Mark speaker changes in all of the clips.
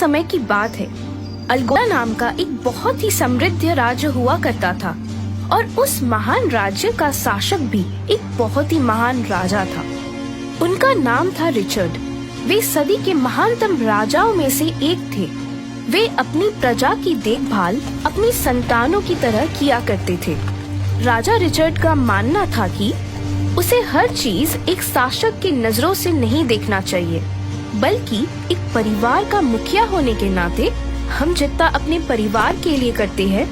Speaker 1: समय की बात है। अलगोला नाम का एक बहुत ही समृद्ध राज्य हुआ करता था और उस महान राज्य का शासक भी एक बहुत ही महान राजा था। उनका नाम था रिचर्ड। वे सदी के महानतम राजाओं में से एक थे। वे अपनी प्रजा की देखभाल अपनी संतानों की तरह किया करते थे। राजा रिचर्ड का मानना था कि उसे हर चीज एक शासक की नजरों से नहीं देखना चाहिए, बल्कि एक परिवार का मुखिया होने के नाते हम जितना अपने परिवार के लिए करते हैं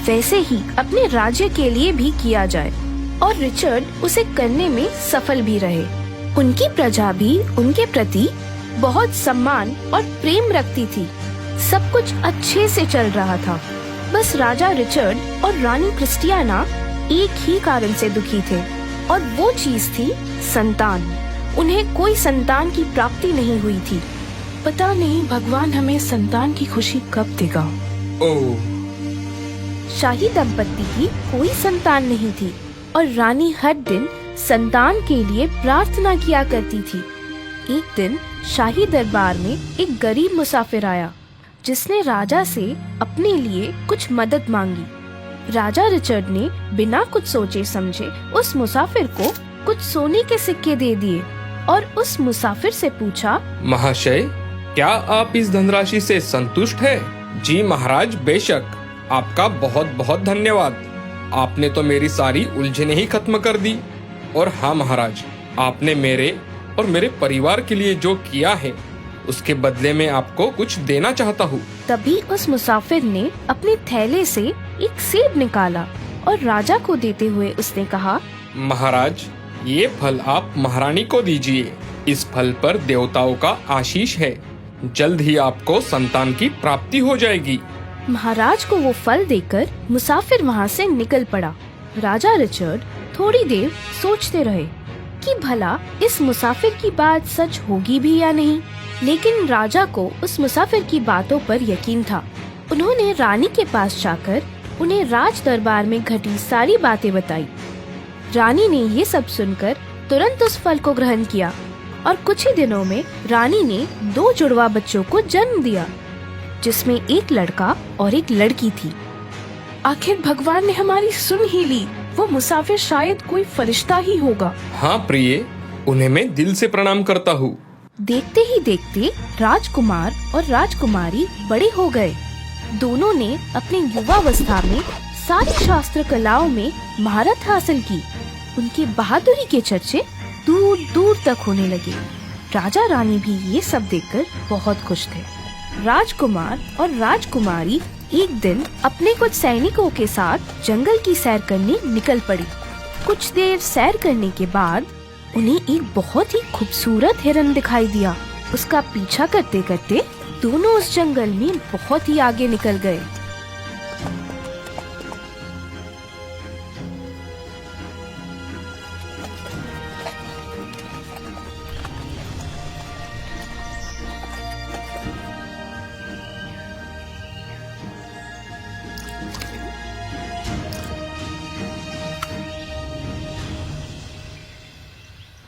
Speaker 1: वैसे ही अपने राज्य के लिए भी किया जाए। और रिचर्ड उसे करने में सफल भी रहे। उनकी प्रजा भी उनके प्रति बहुत सम्मान और प्रेम रखती थी। सब कुछ अच्छे से चल रहा था। बस राजा रिचर्ड और रानी क्रिस्टियाना एक ही कारण से दुखी थे और वो चीज थी संतान। उन्हें कोई संतान की प्राप्ति नहीं हुई थी। पता नहीं भगवान हमें संतान की खुशी कब देगा।
Speaker 2: ओह,
Speaker 1: शाही दंपत्ति की कोई संतान नहीं थी और रानी हर दिन संतान के लिए प्रार्थना किया करती थी। एक दिन शाही दरबार में एक गरीब मुसाफिर आया जिसने राजा से अपने लिए कुछ मदद मांगी। राजा रिचर्ड ने बिना कुछ सोचे समझे उस मुसाफिर को कुछ सोने के सिक्के दे दिए और उस मुसाफिर से पूछा,
Speaker 2: महाशय, क्या आप इस धनराशि से संतुष्ट है? जी महाराज, बेशक। आपका बहुत बहुत धन्यवाद। आपने तो मेरी सारी उलझने ही खत्म कर दी। और हाँ महाराज, आपने मेरे और मेरे परिवार के लिए जो किया है उसके बदले में आपको कुछ देना चाहता हूँ।
Speaker 1: तभी उस मुसाफिर ने अपने थैले से एक सेब निकाला और राजा को देते हुए उसने कहा,
Speaker 2: महाराज, ये फल आप महारानी को दीजिए। इस फल पर देवताओं का आशीष है। जल्द ही आपको संतान की प्राप्ति हो जाएगी।
Speaker 1: महाराज को वो फल देकर मुसाफिर वहाँ से निकल पड़ा। राजा रिचर्ड थोड़ी देर सोचते रहे कि भला इस मुसाफिर की बात सच होगी भी या नहीं, लेकिन राजा को उस मुसाफिर की बातों पर यकीन था। उन्होंने रानी के पास जाकर उन्हें राज दरबार में घटी सारी बातें बताई। रानी ने ये सब सुनकर तुरंत उस फल को ग्रहण किया और कुछ ही दिनों में रानी ने 2 जुड़वा बच्चों को जन्म दिया, जिसमें एक लड़का और एक लड़की थी। आखिर भगवान ने हमारी सुन ही ली। वो मुसाफिर शायद कोई फरिश्ता ही होगा।
Speaker 2: हाँ प्रिय, उन्हें मैं दिल से प्रणाम करता हूँ।
Speaker 1: देखते ही देखते राजकुमार और राजकुमारी बड़े हो गए। दोनों ने अपने युवावस्था में सारी शास्त्र कलाओं में महारत हासिल की। उनकी बहादुरी के चर्चे दूर दूर तक होने लगे। राजा रानी भी ये सब देखकर बहुत खुश थे। राजकुमार और राजकुमारी एक दिन अपने कुछ सैनिकों के साथ जंगल की सैर करने निकल पड़ी। कुछ देर सैर करने के बाद उन्हें एक बहुत ही खूबसूरत हिरन दिखाई दिया। उसका पीछा करते करते दोनों उस जंगल में बहुत ही आगे निकल गए।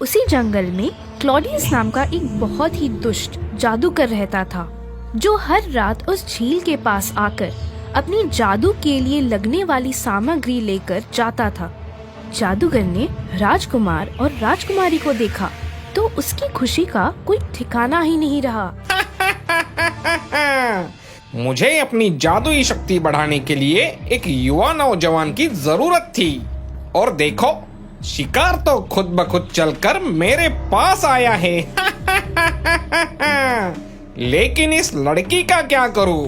Speaker 1: उसी जंगल में क्लॉडियस नाम का एक बहुत ही दुष्ट जादूगर रहता था, जो हर रात उस झील के पास आकर अपनी जादू के लिए लगने वाली सामग्री लेकर जाता था। जादूगर ने राजकुमार और राजकुमारी को देखा तो उसकी खुशी का कोई ठिकाना ही नहीं रहा।
Speaker 2: मुझे अपनी जादुई शक्ति बढ़ाने के लिए एक युवा नौजवान की जरूरत थी, और देखो, शिकार तो खुद ब खुद चलकर मेरे पास आया है। लेकिन इस लड़की का क्या करूं?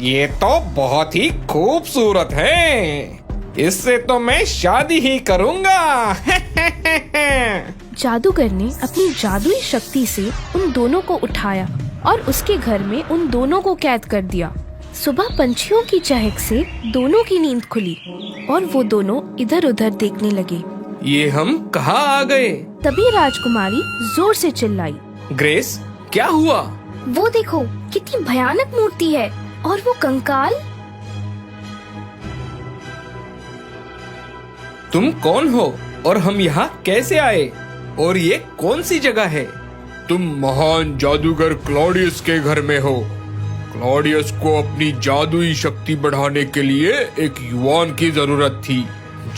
Speaker 2: ये तो बहुत ही खूबसूरत है। इससे तो मैं शादी ही करूंगा।
Speaker 1: जादूगर ने अपनी जादुई शक्ति से उन दोनों को उठाया और उसके घर में उन दोनों को कैद कर दिया। सुबह पंछियों की चहक से दोनों की नींद खुली और वो दोनों इधर उधर देखने लगे।
Speaker 2: ये हम कहाँ आ गए?
Speaker 1: तभी राजकुमारी जोर से चिल्लाई,
Speaker 2: ग्रेस, क्या हुआ?
Speaker 1: वो देखो, कितनी भयानक मूर्ति है, और वो कंकाल।
Speaker 2: तुम कौन हो और हम यहाँ कैसे आए? और ये कौन सी जगह है? तुम महान जादूगर क्लॉडियस के घर में हो। क्लॉडियस को अपनी जादुई शक्ति बढ़ाने के लिए एक युवान की जरूरत थी।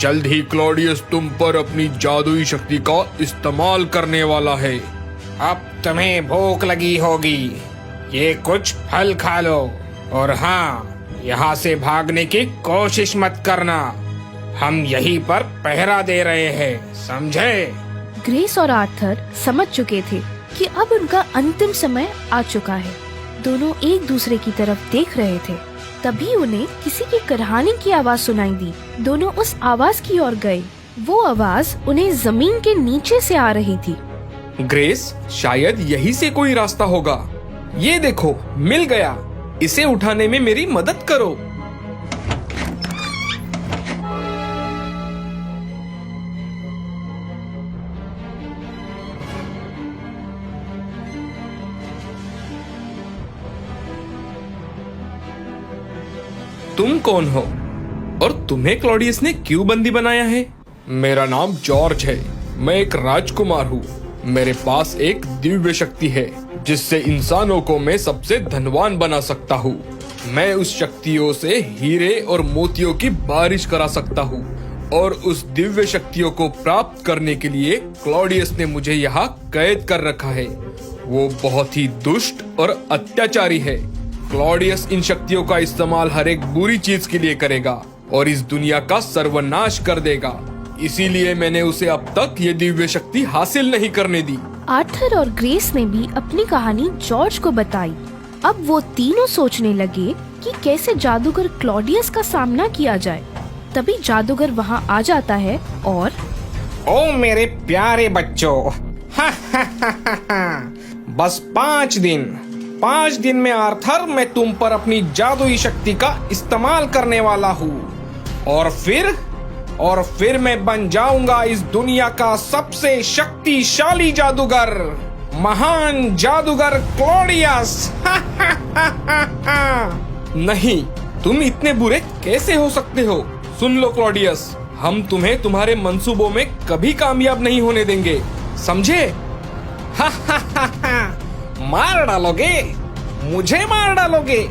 Speaker 2: जल्द ही क्लॉडियस तुम पर अपनी जादुई शक्ति का इस्तेमाल करने वाला है।
Speaker 3: अब तुम्हें भूख लगी होगी, ये कुछ फल खा लो। और हाँ, यहाँ से भागने की कोशिश मत करना, हम यहीं पर पहरा दे रहे हैं, समझे?
Speaker 1: ग्रेस और आर्थर समझ चुके थे कि अब उनका अंतिम समय आ चुका है। दोनों एक दूसरे की तरफ देख रहे थे। तभी उन्हें किसी की करहाने की आवाज सुनाई दी। दोनों उस आवाज की ओर गए। वो आवाज उन्हें जमीन के नीचे से आ रही थी।
Speaker 2: ग्रेस, शायद यही से कोई रास्ता होगा। ये देखो, मिल गया। इसे उठाने में मेरी मदद करो। तुम कौन हो और तुम्हें क्लॉडियस ने क्यों बंदी बनाया है? मेरा नाम जॉर्ज है। मैं एक राजकुमार हूँ। मेरे पास एक दिव्य शक्ति है जिससे इंसानों को मैं सबसे धनवान बना सकता हूँ। मैं उस शक्तियों से हीरे और मोतियों की बारिश करा सकता हूँ और उस दिव्य शक्तियों को प्राप्त करने के लिए क्लॉडियस ने मुझे यहाँ कैद कर रखा है। वो बहुत ही दुष्ट और अत्याचारी है। क्लॉडियस इन शक्तियों का इस्तेमाल हर एक बुरी चीज के लिए करेगा और इस दुनिया का सर्वनाश कर देगा। इसीलिए मैंने उसे अब तक ये दिव्य शक्ति हासिल नहीं करने दी।
Speaker 1: आर्थर और ग्रेस ने भी अपनी कहानी जॉर्ज को बताई। अब वो तीनों सोचने लगे कि कैसे जादूगर क्लॉडियस का सामना किया जाए। तभी जादूगर वहाँ आ जाता है और
Speaker 3: ओ मेरे प्यारे बच्चों, बस 5 दिन में आर्थर, मैं तुम पर अपनी जादुई शक्ति का इस्तेमाल करने वाला हूँ और फिर मैं बन जाऊंगा इस दुनिया का सबसे शक्तिशाली जादूगर, महान जादूगर क्लॉडियस।
Speaker 2: नहीं, तुम इतने बुरे कैसे हो सकते हो? सुन लो क्लॉडियस, हम तुम्हें तुम्हारे मंसूबों में कभी कामयाब नहीं होने देंगे, समझे?
Speaker 3: मार डालोगे? मुझे मार डालोगे?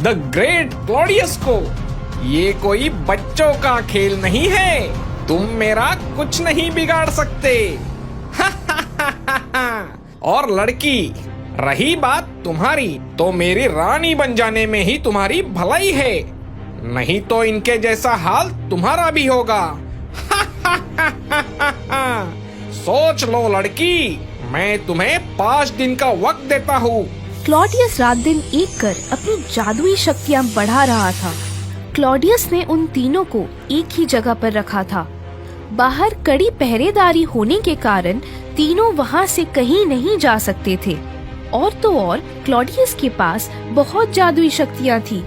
Speaker 3: द ग्रेट क्लॉडियस को? ये कोई बच्चों का खेल नहीं है। तुम मेरा कुछ नहीं बिगाड़ सकते। और लड़की, रही बात तुम्हारी, तो मेरी रानी बन जाने में ही तुम्हारी भलाई है, नहीं तो इनके जैसा हाल तुम्हारा भी होगा। सोच लो लड़की, मैं तुम्हें 5 दिन का वक्त देता हूँ।
Speaker 1: क्लॉडियस रात दिन एक कर अपनी जादुई शक्तियाँ बढ़ा रहा था। क्लॉडियस ने उन तीनों को एक ही जगह पर रखा था। बाहर कड़ी पहरेदारी होने के कारण तीनों वहाँ से कहीं नहीं जा सकते थे। और तो और क्लॉडियस के पास बहुत जादुई शक्तियाँ थी।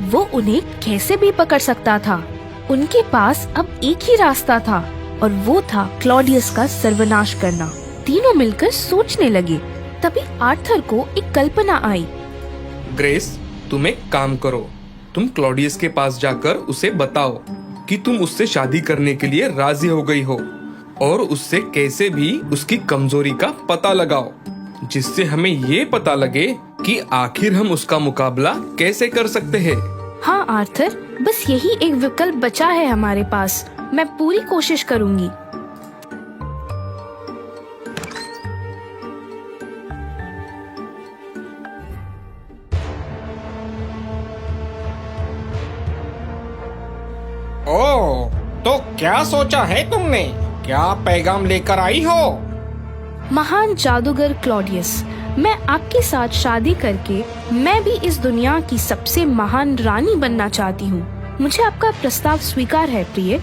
Speaker 1: वो उन्हें कैसे भी पकड़ सकता था। उनके पास अब एक ही रास्ता था और वो था क्लॉडियस का सर्वनाश करना। तीनों मिलकर सोचने लगे। तभी आर्थर को एक कल्पना आई।
Speaker 2: ग्रेस, तुम एक काम करो, तुम क्लॉडियस के पास जाकर उसे बताओ कि तुम उससे शादी करने के लिए राजी हो गई हो और उससे कैसे भी उसकी कमजोरी का पता लगाओ, जिससे हमें ये पता लगे कि आखिर हम उसका मुकाबला कैसे कर सकते हैं।
Speaker 1: हाँ आर्थर, बस यही एक विकल्प बचा है हमारे पास। मैं पूरी कोशिश करूंगी।
Speaker 3: ओह, तो क्या सोचा है तुमने? क्या पैगाम लेकर आई हो?
Speaker 1: महान जादूगर क्लॉडियस, मैं आपके साथ शादी करके मैं भी इस दुनिया की सबसे महान रानी बनना चाहती हूँ। मुझे आपका प्रस्ताव स्वीकार है प्रिय।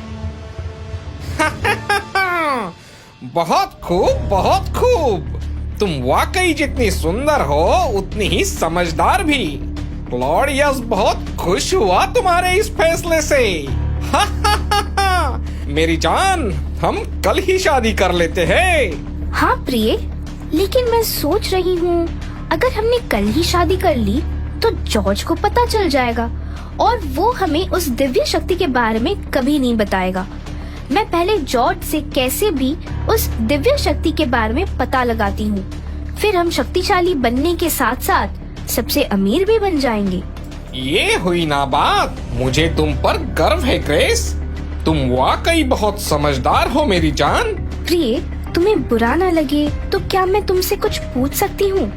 Speaker 3: बहुत खूब, बहुत खूब। तुम वाकई जितनी सुंदर हो उतनी ही समझदार भी। क्लॉडियस बहुत खुश हुआ तुम्हारे इस फैसले से। मेरी जान, हम कल ही शादी कर लेते हैं।
Speaker 1: हाँ प्रिय, लेकिन मैं सोच रही हूँ अगर हमने कल ही शादी कर ली तो जॉर्ज को पता चल जाएगा और वो हमें उस दिव्य शक्ति के बारे में कभी नहीं बताएगा। मैं पहले जॉर्ज से कैसे भी उस दिव्य शक्ति के बारे में पता लगाती हूँ, फिर हम शक्तिशाली बनने के साथ साथ सबसे अमीर भी बन जाएंगे।
Speaker 3: ये हुई ना बात। मुझे तुम पर गर्व है ग्रेस। तुम वाकई बहुत समझदार हो मेरी जान।
Speaker 1: प्रिय, तुम्हें बुरा ना लगे तो क्या मैं तुमसे कुछ पूछ सकती हूँ?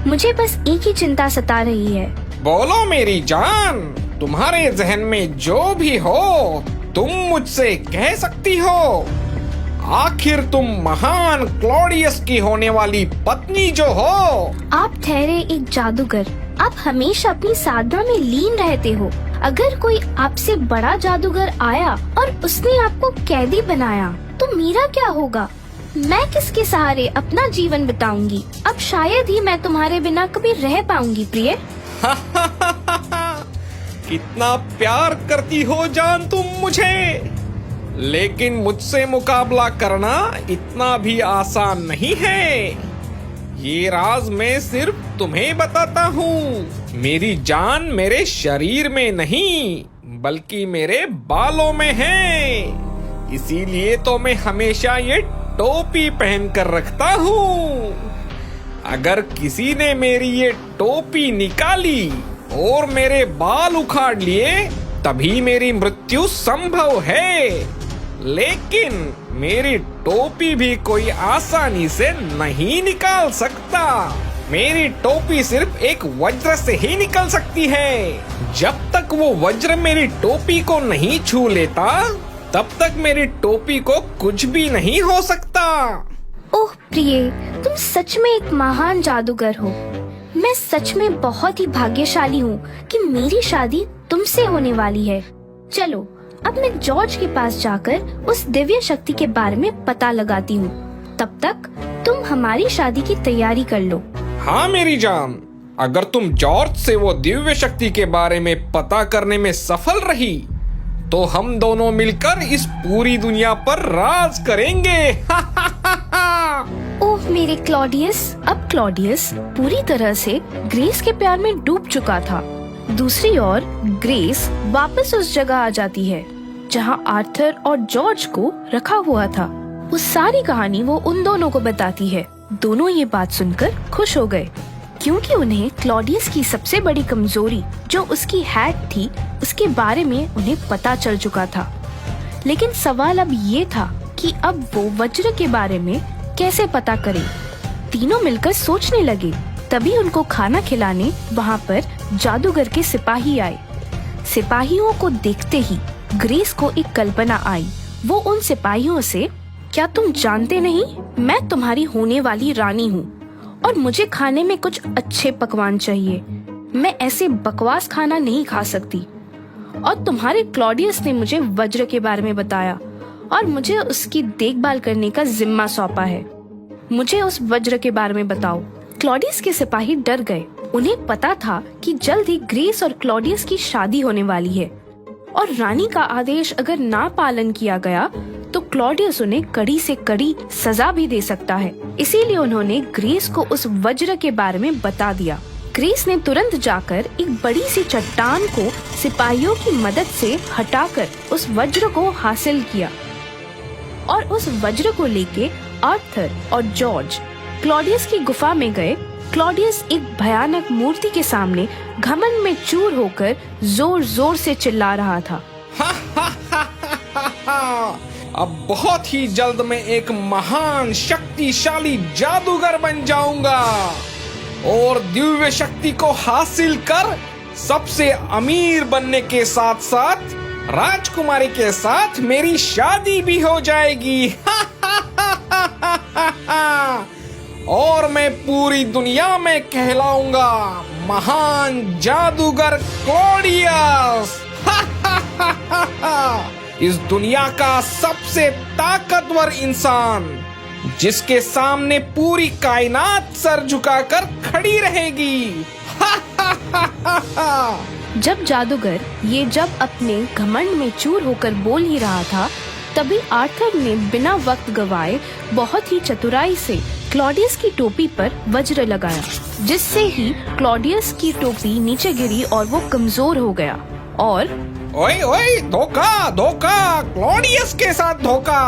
Speaker 1: मुझे बस एक ही चिंता सता रही है।
Speaker 3: बोलो मेरी जान, तुम्हारे जहन में जो भी हो तुम मुझसे कह सकती हो। आखिर तुम महान क्लॉडियस की होने वाली पत्नी जो हो।
Speaker 1: आप ठहरे एक जादूगर। आप हमेशा अपनी साधना में लीन रहते हो। अगर कोई आपसे बड़ा जादूगर आया और उसने आपको कैदी बनाया तो मेरा क्या होगा? मैं किसके सहारे अपना जीवन बिताऊंगी? अब शायद ही मैं तुम्हारे बिना कभी रह पाऊंगी प्रिय।
Speaker 3: कितना प्यार करती हो जान तुम मुझे, लेकिन मुझसे मुकाबला करना इतना भी आसान नहीं है। ये राज मैं सिर्फ तुम्हें बताता हूँ। मेरी जान मेरे शरीर में नहीं बल्कि मेरे बालों में है। इसीलिए तो मैं हमेशा ये टोपी पहन कर रखता हूँ। अगर किसी ने मेरी ये टोपी निकाली और मेरे बाल उखाड़ लिए तभी मेरी मृत्यु संभव है। लेकिन मेरी टोपी भी कोई आसानी से नहीं निकाल सकता। मेरी टोपी सिर्फ एक वज्र से ही निकल सकती है। जब तक वो वज्र मेरी टोपी को नहीं छू लेता तब तक मेरी टोपी को कुछ भी नहीं हो सकता।
Speaker 1: ओह प्रिय, तुम सच में एक महान जादूगर हो। मैं सच में बहुत ही भाग्यशाली हूँ कि मेरी शादी तुमसे होने वाली है। चलो अब मैं जॉर्ज के पास जाकर उस दिव्य शक्ति के बारे में पता लगाती हूँ। तब तक तुम हमारी शादी की तैयारी कर लो।
Speaker 3: हाँ मेरी जान, अगर तुम जॉर्ज से वो दिव्य शक्ति के बारे में पता करने में सफल रही तो हम दोनों मिलकर इस पूरी दुनिया पर राज करेंगे।
Speaker 1: ओह मेरे क्लॉडियस। अब क्लॉडियस पूरी तरह से ग्रेस के प्यार में डूब चुका था। दूसरी ओर ग्रेस वापस उस जगह आ जाती है जहां आर्थर और जॉर्ज को रखा हुआ था। वो सारी कहानी वो उन दोनों को बताती है। दोनों ये बात सुनकर खुश हो गए क्योंकि उन्हें क्लॉडियस की सबसे बड़ी कमजोरी जो उसकी हैट थी उसके बारे में उन्हें पता चल चुका था। लेकिन सवाल अब ये था कि अब वो वज्र के बारे में कैसे पता करें। तीनों मिलकर सोचने लगे। तभी उनको खाना खिलाने वहाँ पर जादूगर के सिपाही आए। सिपाहियों को देखते ही ग्रेस को एक कल्पना आई। वो उन सिपाहियों से, क्या तुम जानते नहीं मैं तुम्हारी होने वाली रानी हूँ और मुझे खाने में कुछ अच्छे पकवान चाहिए। मैं ऐसे बकवास खाना नहीं खा सकती। और तुम्हारे क्लॉडियस ने मुझे वज्र के बारे में बताया और मुझे उसकी देखभाल करने का जिम्मा सौंपा है। मुझे उस वज्र के बारे में बताओ। क्लॉडियस के सिपाही डर गए। उन्हें पता था कि जल्द ही ग्रेस और क्लॉडियस की शादी होने वाली है और रानी का आदेश अगर ना पालन किया गया तो क्लॉडियस उन्हें कड़ी से कड़ी सजा भी दे सकता है। इसीलिए उन्होंने ग्रेस को उस वज्र के बारे में बता दिया। ग्रेस ने तुरंत जाकर एक बड़ी सी चट्टान को सिपाहियों की मदद से हटाकर उस वज्र को हासिल किया और उस वज्र को लेके आर्थर और जॉर्ज क्लॉडियस की गुफा में गए। क्लॉडियस एक भयानक मूर्ति के सामने घमंड में चूर होकर जोर जोर से चिल्ला रहा था।
Speaker 3: अब बहुत ही जल्द मैं एक महान शक्तिशाली जादूगर बन जाऊंगा और दिव्य शक्ति को हासिल कर सबसे अमीर बनने के साथ साथ राजकुमारी के साथ मेरी शादी भी हो जाएगी। और मैं पूरी दुनिया में कहलाऊंगा महान जादूगर क्लॉडियस। इस दुनिया का सबसे ताकतवर इंसान जिसके सामने पूरी कायनात सर झुकाकर खड़ी रहेगी।
Speaker 1: जब जादूगर जब अपने घमंड में चूर होकर बोल ही रहा था तभी आर्थर ने बिना वक्त गवाए बहुत ही चतुराई से क्लॉडियस की टोपी पर वज्र लगाया, जिससे ही क्लॉडियस की टोपी नीचे गिरी और वो कमजोर हो गया। और
Speaker 3: ओए ओए, धोखा धोखा, क्लॉडियस के साथ धोखा।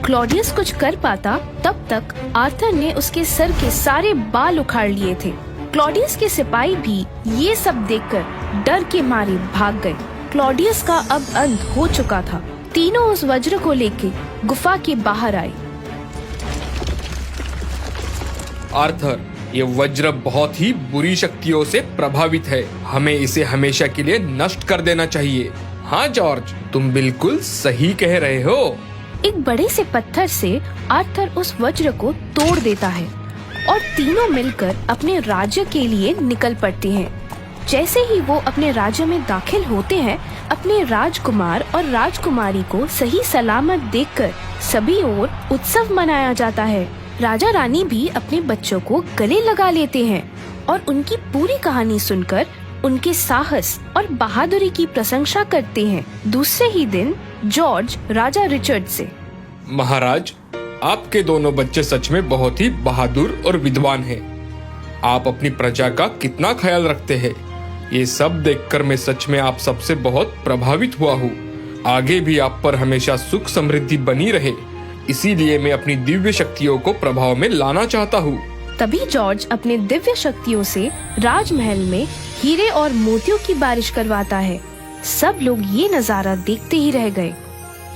Speaker 1: क्लॉडियस कुछ कर पाता तब तक आर्थर ने उसके सर के सारे बाल उखाड़ लिए थे। क्लॉडियस के सिपाही भी ये सब देखकर डर के मारे भाग गए। क्लॉडियस का अब अंत हो चुका था। तीनों उस वज्र को लेके गुफा के बाहर आए।
Speaker 2: आर्थर, ये वज्र बहुत ही बुरी शक्तियों से प्रभावित है। हमें इसे हमेशा के लिए नष्ट कर देना चाहिए। हाँ जॉर्ज, तुम बिल्कुल सही कह रहे हो।
Speaker 1: एक बड़े से पत्थर से आर्थर उस वज्र को तोड़ देता है और तीनों मिलकर अपने राज्य के लिए निकल पड़ते हैं। जैसे ही वो अपने राज्य में दाखिल होते हैं, अपने राजकुमार और राजकुमारी को सही सलामत देखकर सभी ओर उत्सव मनाया जाता है। राजा रानी भी अपने बच्चों को गले लगा लेते हैं और उनकी पूरी कहानी सुनकर उनके साहस और बहादुरी की प्रशंसा करते हैं। दूसरे ही दिन जॉर्ज राजा रिचर्ड से,
Speaker 2: महाराज, आपके दोनों बच्चे सच में बहुत ही बहादुर और विद्वान हैं। आप अपनी प्रजा का कितना ख्याल रखते हैं, ये सब देखकर मैं सच में आप सबसे बहुत प्रभावित हुआ हूँ। आगे भी आप पर हमेशा सुख समृद्धि बनी रहे, इसीलिए मैं अपनी दिव्य शक्तियों को प्रभाव में लाना चाहता हूँ।
Speaker 1: तभी जॉर्ज अपने दिव्य शक्तियों से राजमहल में हीरे और मोतियों की बारिश करवाता है। सब लोग ये नजारा देखते ही रह गए।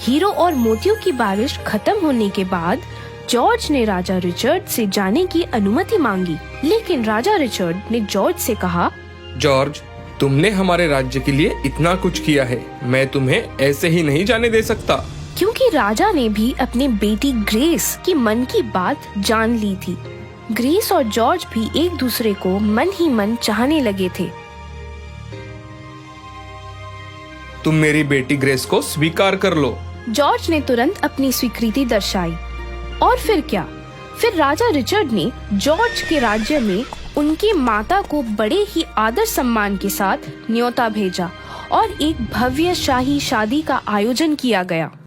Speaker 1: हीरो और मोतियों की बारिश खत्म होने के बाद जॉर्ज ने राजा रिचर्ड से जाने की अनुमति मांगी, लेकिन राजा रिचर्ड ने जॉर्ज से कहा,
Speaker 2: जॉर्ज, तुमने हमारे राज्य के लिए इतना कुछ किया है, मैं तुम्हें ऐसे ही नहीं जाने दे सकता।
Speaker 1: क्योंकि राजा ने भी अपनी बेटी ग्रेस की मन की बात जान ली थी। ग्रेस और जॉर्ज भी एक दूसरे को मन ही मन चाहने लगे थे।
Speaker 2: तुम मेरी बेटी ग्रेस को स्वीकार कर लो।
Speaker 1: जॉर्ज ने तुरंत अपनी स्वीकृति दर्शाई। और फिर क्या? फिर राजा रिचर्ड ने जॉर्ज के राज्य में उनकी माता को बड़े ही आदर सम्मान के साथ न्योता भेजा और एक भव्य शाही शादी का आयोजन किया गया।